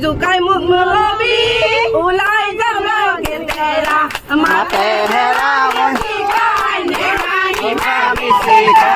জুকাই মুখ নলবি ওলাই যাবা গেতেৰা মাতে হেৰা মহিকাই নেহাই ভাবিছিকা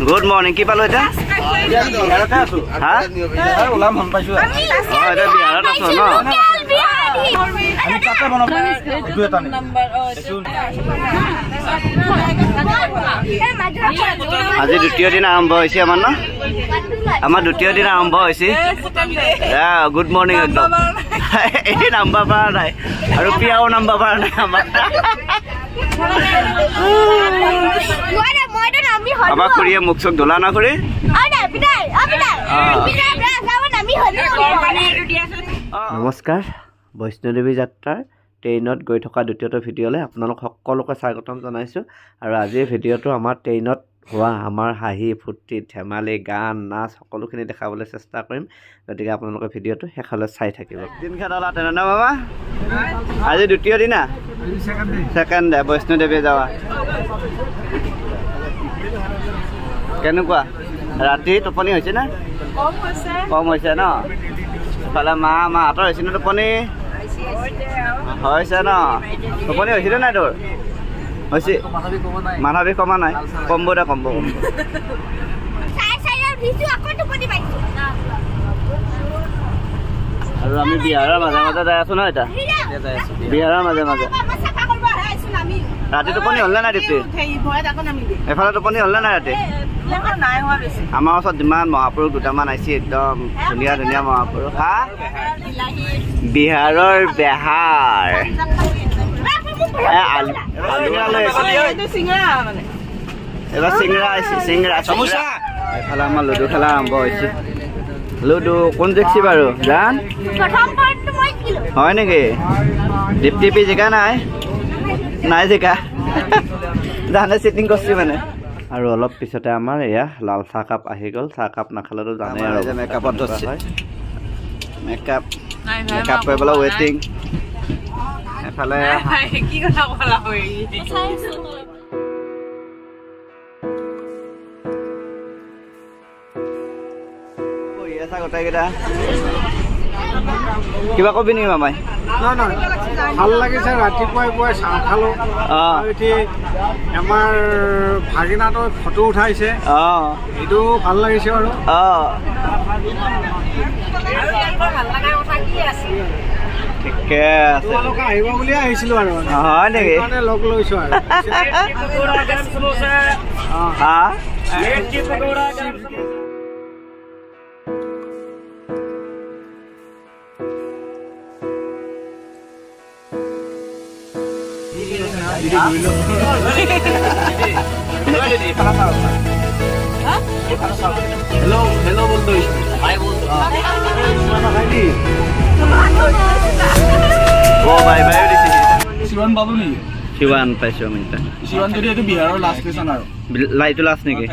Good morning. Ki palo eta? Biharata asu. Ha? Ulam hon paisu. Eta biharata asu no. Ani kate banab etu eta ni. Aji dutiyo din arambho hoise amar na? Amar dutiyo din arambho hoise. Yeah, good morning ekdom. Ei number para nai. Aru piao number para nai amar. Abak kuriye muksok dola na kore? নমস্কাৰ বৈষ্ণদেৱী যাত্ৰাৰ ট্ৰেইনত গৈ থকা দ্বিতীয়টো ভিডিঅ'লৈ আপোনালোক সকলোকে স্বাগতম জনাইছোঁ আৰু আজিৰ ভিডিঅ'টো আমাৰ ট্ৰেইনত হোৱা আমাৰ হাঁহি ফূৰ্তি ধেমালি গান নাচ সকলোখিনি দেখাবলৈ চেষ্টা কৰিম গতিকে আপোনালোকে ভিডিঅ'টো শেষলৈ চাই থাকিব দিনখান ওলা তেনে না বাবা আজি দ্বিতীয় দিনা সেকেন্ড ডে বৈষ্ণদেৱী যাওয়া কেনেকুৱা ৰাতি টোপনি হৈছে না কম হৈছে ন ফালে মাহঁতৰ হৈছে ন টোপনি হৈছে ন টোপনি হৈছিলে নাই তোৰ হৈছে মাথা বিষ কমা নাই কমব দে কমব আৰু আমি বিহাৰৰ মাজে মাজে যাই আছো ন এটা বিহাৰৰ মাজে মাজে ৰাতি টোপনি হ'ল নাই দীপ্তি এফালে টোপনি হ'ল নাই ৰাতি আমাৰ ওচৰত যিমান মহাপুৰুষ দুটামান আহিছে একদম ধুনীয়া ধুনীয়া মহাপুৰুষ হা বিহাৰৰ বেহাৰ এবাৰ চিংৰা আহিছে চিংৰা সমোসা এফালে আমাৰ লুডু খেলা আৰম্ভ হৈছে লুডু কোন জিকছি বাৰু জান হয় নেকি দীপ্তি জিকা নাই নাই জিকা জানে চিটিং কৰিছে মানে আৰু অলপ পিছতে আমাৰ এয়া লাল চাহ কাপ আহি গ'ল চাহ কাপ নাখালেতো জানে আৰু মেকআপত ধৰছে মেকআপ কৰিবলৈ ৱেটিং এফালে কি কথা ক'লা হৈ গোটেইকেইটা কিবা কবি নেকি মামাই ভাল লাগিছে ৰাতিপুৱাই পুৱাই চাহ খালো আমাৰ ভাগিনাটো ফটো উঠাইছে এইটো ভাল লাগিছে আৰু ঠিকে আছে আহিব বুলি আহিছিলো আৰু হয় নেকি লগ লৈছো আৰু हेलो हेलो बोल दो हाय बोल दो ओ भाई भाई शिवन बाबू नहीं शिवन पैसे मिलता शिवन যদি এটো বিহাৰৰ লাষ্ট স্টেশন আৰু লাইটো লাষ্ট নেকি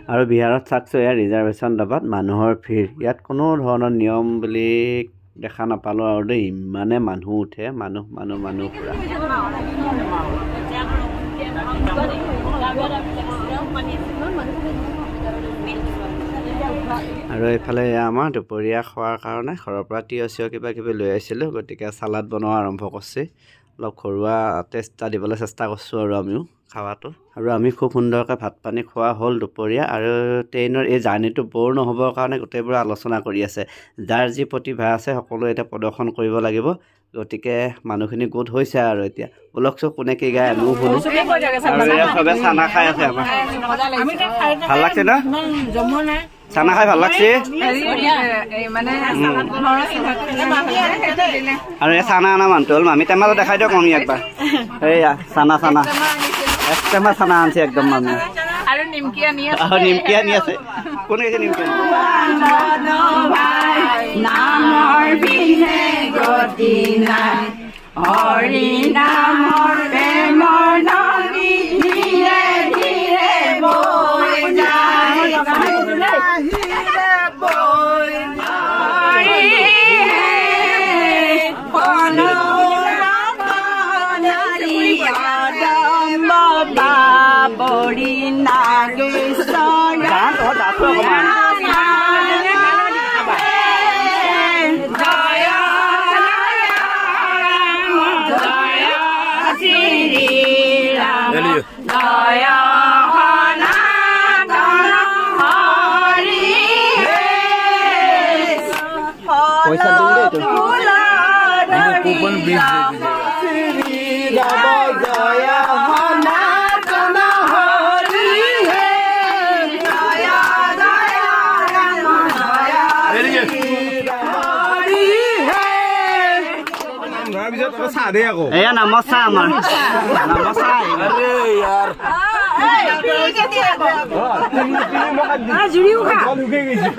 আৰু বিহাৰত চাকছো ইয়াৰ ৰিজাৰ্ভেশ্যন দবাত মানুহৰ ভিৰ ইয়াত কোনো ধৰণৰ নিয়ম বুলি দেখা নাপালোঁ আৰু দেই ইমানে মানুহ উঠে মানুহ পুৰা আৰু এইফালে আমাৰ দুপৰীয়া খোৱাৰ কাৰণে ঘৰৰ পৰা তিয়হ কিবা কিবি লৈ আহিছিলোঁ গতিকে চালাড বনোৱা আৰম্ভ কৰিছে অলপ ঘৰুৱা টেষ্ট এটা দিবলৈ চেষ্টা কৰিছোঁ আৰু আমিও খাৱাটো আৰু আমি খুব সুন্দৰকৈ ভাত পানী খোৱা হ'ল দুপৰীয়া আৰু ট্ৰেইনৰ এই জাৰ্ণিটো ব'ৰ নহ'বৰ কাৰণে গোটেইবোৰে আলোচনা কৰি আছে যাৰ যি প্ৰতিভা আছে সকলোৱে এতিয়া প্ৰদৰ্শন কৰিব লাগিব গতিকে মানুহখিনি গোট হৈছে আৰু এতিয়া বলকচোন কোনে কি গায় আমিও শুনো আৰু চবে চানা খাই আছে আমাৰ ভাল লাগছে ন চানা খাই ভাল লাগছে আৰু এই চানা আনা মানুহটো হ'ল মামী টেমাটো দেখাই দিয়ক মামী একবাৰ এইয়া চানা এক টেমা চানা আনছে একদম মামী আৰু নিমকি আনি আছে কোনে কৈছে নিমকি হৰি নামৰ প্ৰেমৰ নদী ধীৰে ধীৰে বৈ যায় বৰি নাগেশ্বৰ পইচা দিলে তো কুপন 20 দে জয়া হনা জনা হরি হে জয়া জয়া রাম জয়া হরি হে নাম বিজত সা দে আকৌ এয়া নামসা আমাৰ নামসা আৰে यार জুৰিও খা লুকে গৈছে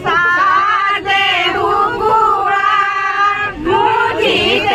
Sa de hukura, muti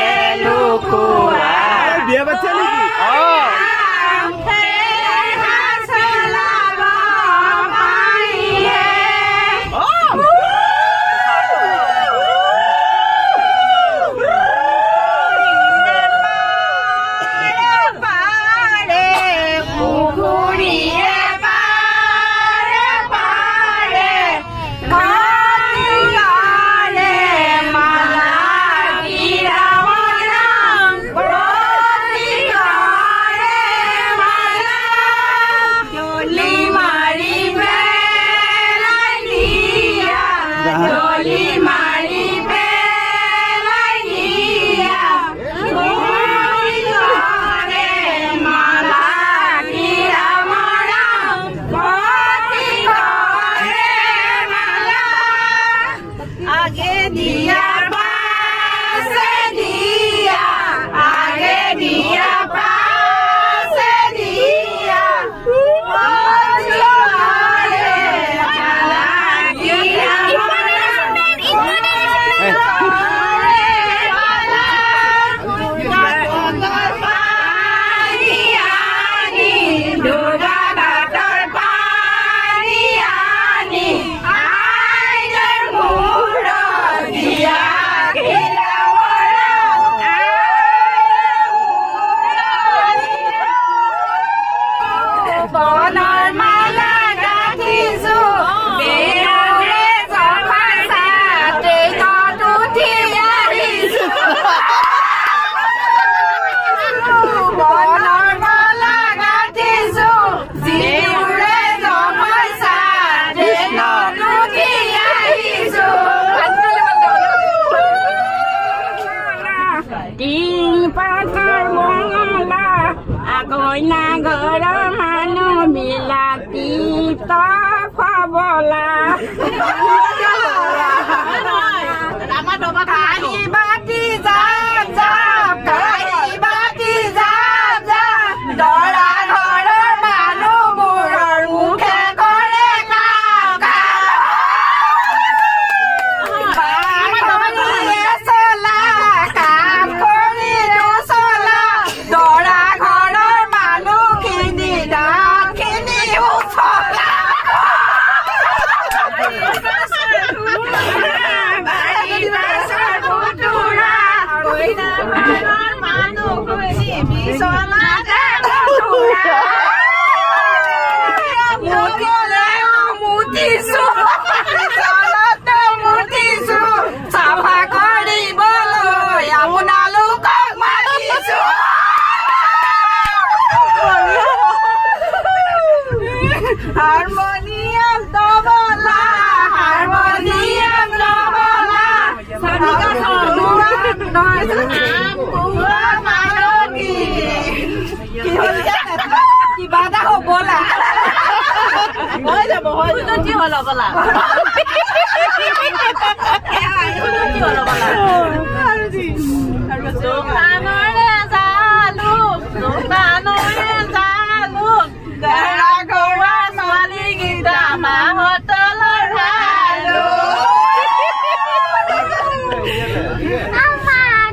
কইনা ঘৰৰ মানুহ বিলাতি খবলা কাহি বাতি যাপ যাপ কাহি বাতি যাপ যাপ দৰা ঘৰৰ মানুহবোৰৰ মুখে কৰে কাম চলা কাম কৰি নচলা দৰা ঘৰৰ মানুহখিনি দাঁতখিনি উচলা চাফা কৰিবলৈ আপোনালোকক মাতিছো হাৰমনিয়াম তবলা হাৰমনিয়াম তবলা কিবা এটা হ'বলা হৈ যাব কি হ'ল বলা দোকানৰে জালুক দোকানৰে জালুক দৰা ঘৰৰ ছোৱালীকেইটা মাহঁতলৈ ভালো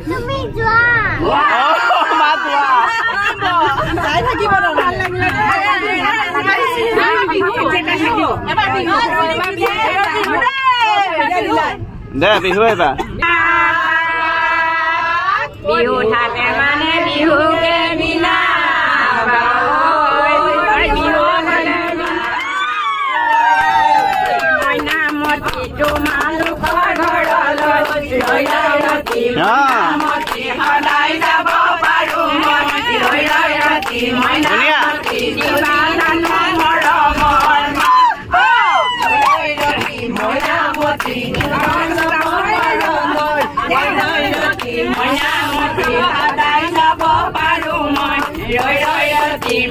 তুমি যোৱা চাই থাকিব ভাল লাগিলে দে বিহু এবাৰ বিহু থাকে মানে বিহুকে বিনা মইনামতীটো মালোকৰ ঘৰলৈ সদায় যাব পাৰো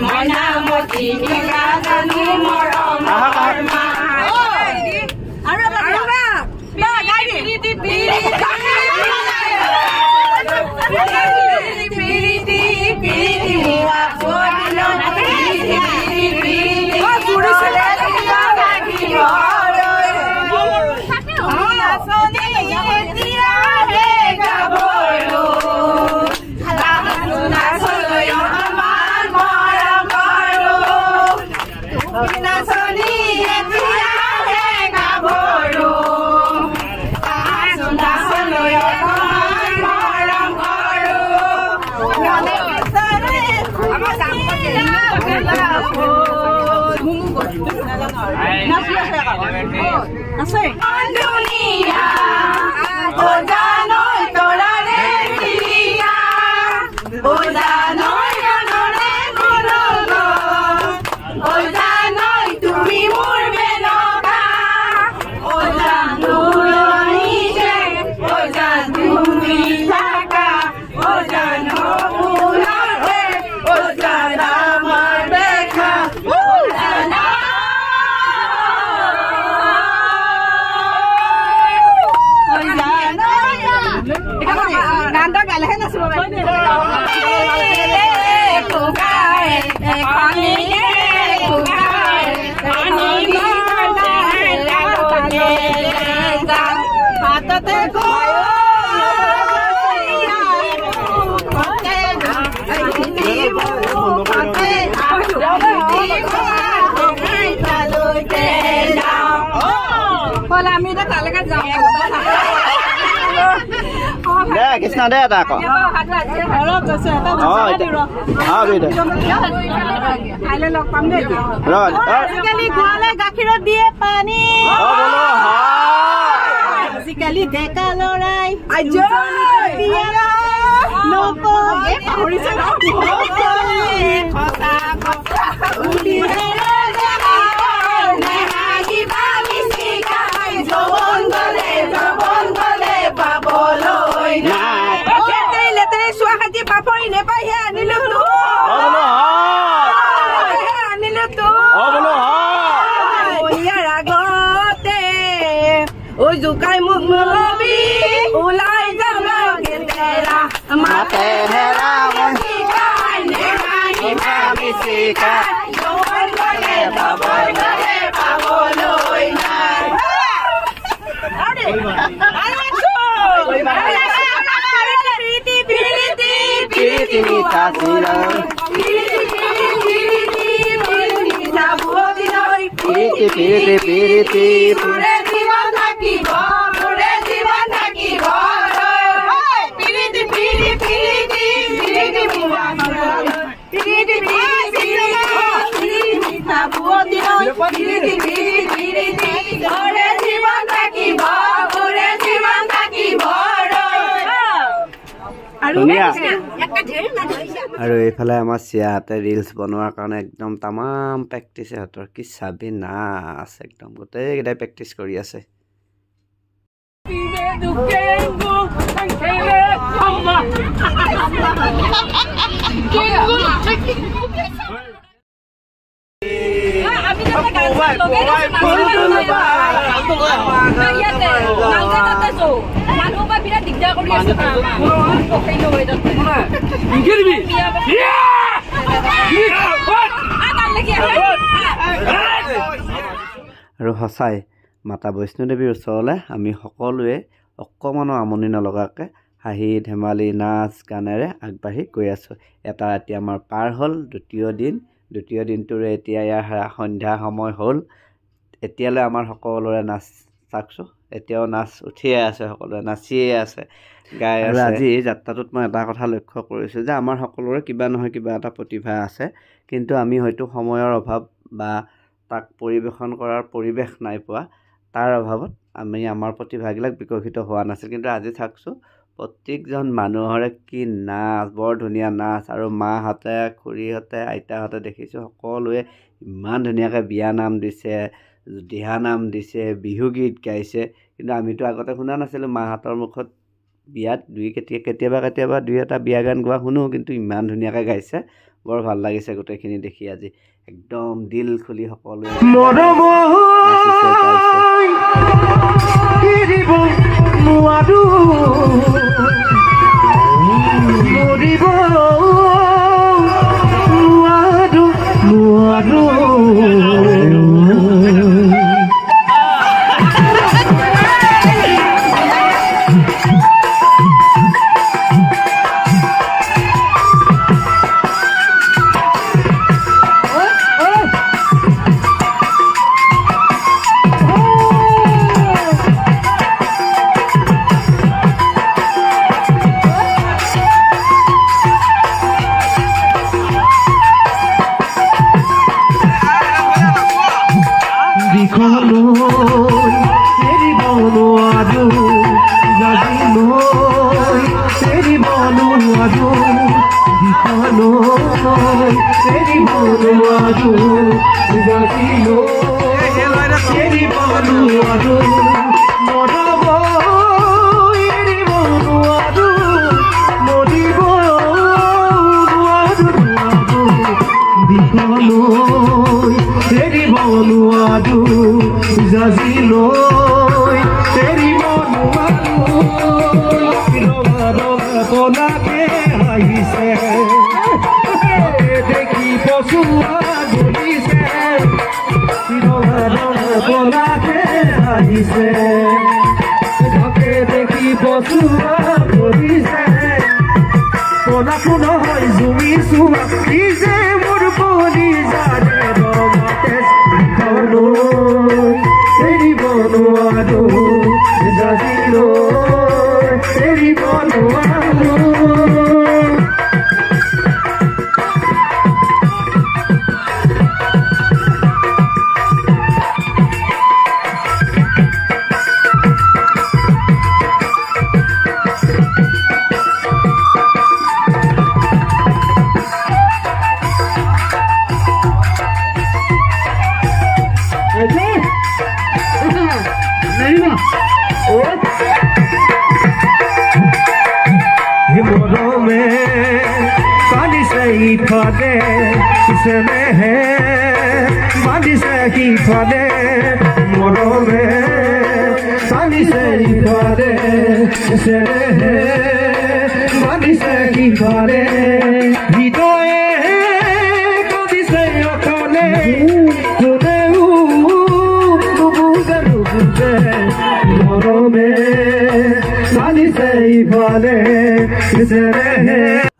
মইনামতী কৃষ্ণ দে এটা আকৌ গাখীৰত দিয়ে পানী আজিকালি ডেকা লৰাই Oh, আৰু এইফালে আমাৰ চিয়াহঁতে ৰিলছ বনোৱাৰ কাৰণে একদম তামাম প্ৰেক্টিচ সিহঁতৰ কি চাবি নাচ একদম গোটেইকেইটাই প্ৰেক্টিচ কৰি আছে আৰু সঁচাই মাতা বৈষ্ণোদেৱীৰ ওচৰলৈ আমি সকলোৱে অকণমানো আমনি নলগাকৈ হাঁহি ধেমালি নাচ গানেৰে আগবাঢ়ি গৈ আছোঁ এটা ৰাতি আমাৰ পাৰ হ'ল দ্বিতীয় দিনটোৰে এতিয়া ইয়াৰ সন্ধ্যা সময় হ'ল এতিয়ালৈ আমাৰ সকলোৰে নাচ চাওকচোন এতিয়াও নাচ উঠিয়ে আছে সকলোৱে নাচিয়ে আছে গাই আছে আজি এই যাত্ৰাটোত মই এটা কথা লক্ষ্য কৰিছোঁ যে আমাৰ সকলোৰে কিবা নহয় কিবা এটা প্ৰতিভা আছে কিন্তু আমি হয়তো সময়ৰ অভাৱ বা তাক পৰিৱেশন কৰাৰ পৰিৱেশ নাই পোৱা তাৰ অভাৱত আমি আমাৰ প্ৰতিভাবিলাক বিকশিত হোৱা নাছিল কিন্তু আজি চাওকচোন প্ৰত্যেকজন মানুহৰে কি নাচ বৰ ধুনীয়া নাচ আৰু মাহঁতে খুৰীহঁতে আইতাহঁতে দেখিছোঁ সকলোৱে ইমান ধুনীয়াকৈ বিয়া নাম দিছে দিহা নাম দিছে বিহু গীত গাইছে কিন্তু আমিতো আগতে শুনা নাছিলোঁ মাহঁতৰ মুখত বিয়াত কেতিয়াবা দুই এটা বিয়া গান গোৱা শুনো কিন্তু ইমান ধুনীয়াকৈ গাইছে বৰ ভাল লাগিছে গোটেইখিনি দেখি আজি একদম দিল খুলি সকলোৱে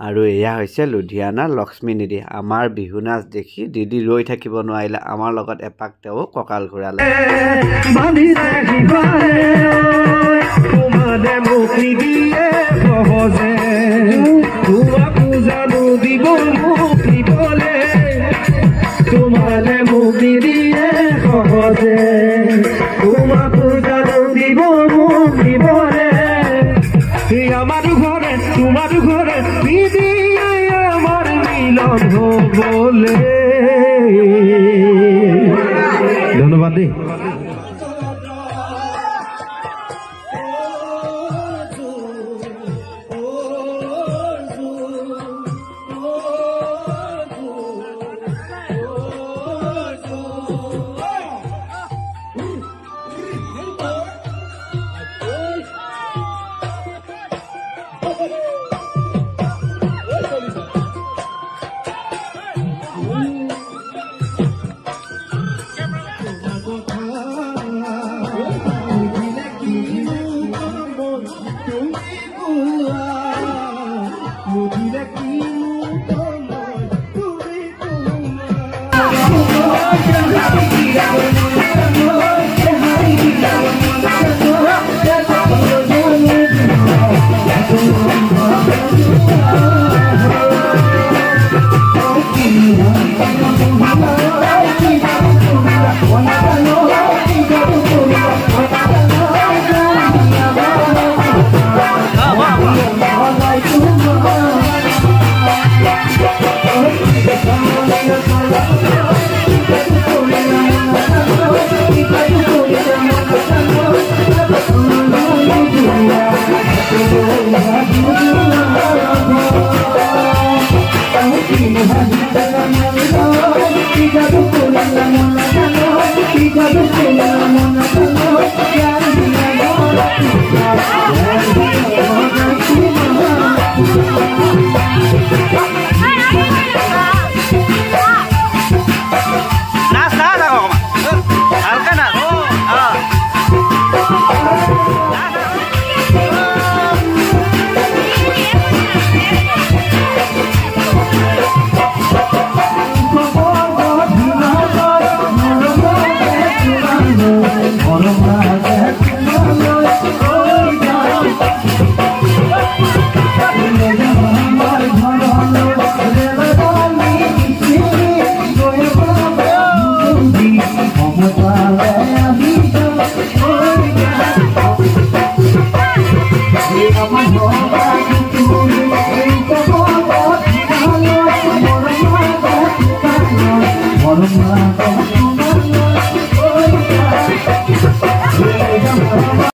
আৰু এয়া হৈছে লুধিয়ানা লক্ষ্মী নিধি আমাৰ বিহু নাচ দেখি দিদি ৰৈ থাকিব নোৱাৰিলে আমাৰ লগত এপাক তেওঁ কঁকাল ঘূৰালে তোমালে মুক্তি দিয়ে সহজে তোমাকো জানো দিব মোক দিবলে আমাৰ ঘৰে তোমাৰ ঘৰে দিদি আমাৰ মিলন বলে ধন্যবাদ দেই